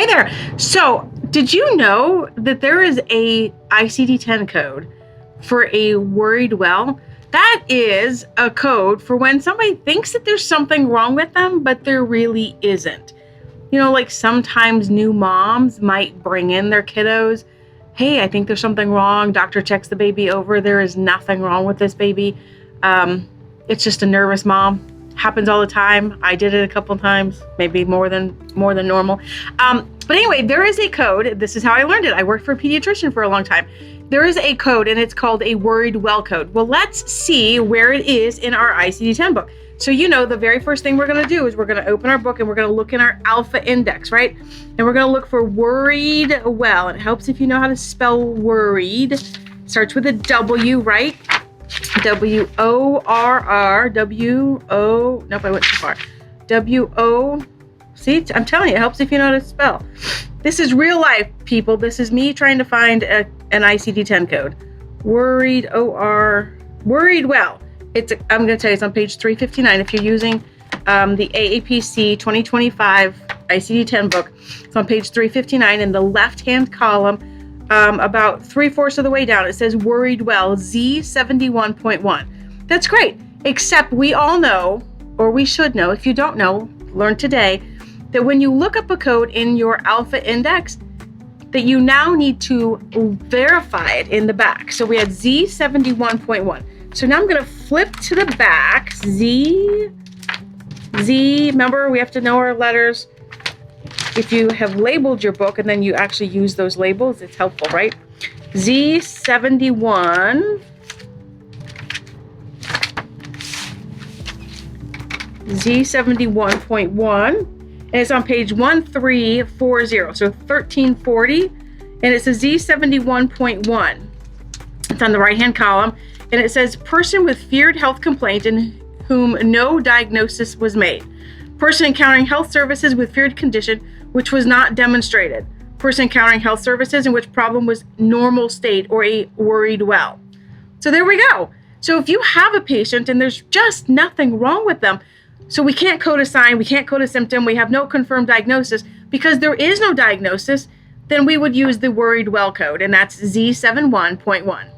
there. So, did you know that there is a ICD-10 code for a worried well? That is a code for when somebody thinks that there's something wrong with them, but there really isn't. You know, like sometimes new moms might bring in their kiddos. Hey, I think there's something wrong. Doctor checks the baby over. There is nothing wrong with this baby. It's just a nervous mom. Happens all the time. I did it a couple of times, maybe more than normal. But anyway, there is a code. This is how I learned it. I worked for a pediatrician for a long time. There is a code, and it's called a worried well code. Well, let's see where it is in our ICD-10 book. So, you know, the very first thing we're going to do is we're going to open our book and we're going to look in our alpha index, right? And we're going to look for worried well. It helps if you know how to spell worried. Starts with a W, right? W-O-R-R, W-O, nope, I went too far. W-O, see, I'm telling you, it helps if you know how to spell. This is real life, people. This is me trying to find an ICD-10 code. Worried, O-R, worried well. I'm going to tell you, it's on page 359. If you're using the AAPC 2025 ICD-10 book, it's on page 359 in the left-hand column. About 3/4 of the way down, it says worried well, Z71.1. That's great, except we all know, or we should know, if you don't know, learn today, that when you look up a code in your alpha index, that you now need to verify it in the back. So we had Z71.1. So now I'm going to flip to the back, Z, remember we have to know our letters. If you have labeled your book and then you actually use those labels, it's helpful, right? Z71. Z71.1. And it's on page 1340. So 1340. And it's a Z71.1. It's on the right-hand column. And it says, person with feared health complaint in whom no diagnosis was made. Person encountering health services with feared condition which was not demonstrated. Person encountering health services in which problem was normal state or a worried well. So there we go. So if you have a patient and there's just nothing wrong with them, so we can't code a sign, we can't code a symptom, we have no confirmed diagnosis, because there is no diagnosis, then we would use the worried well code, and that's Z71.1.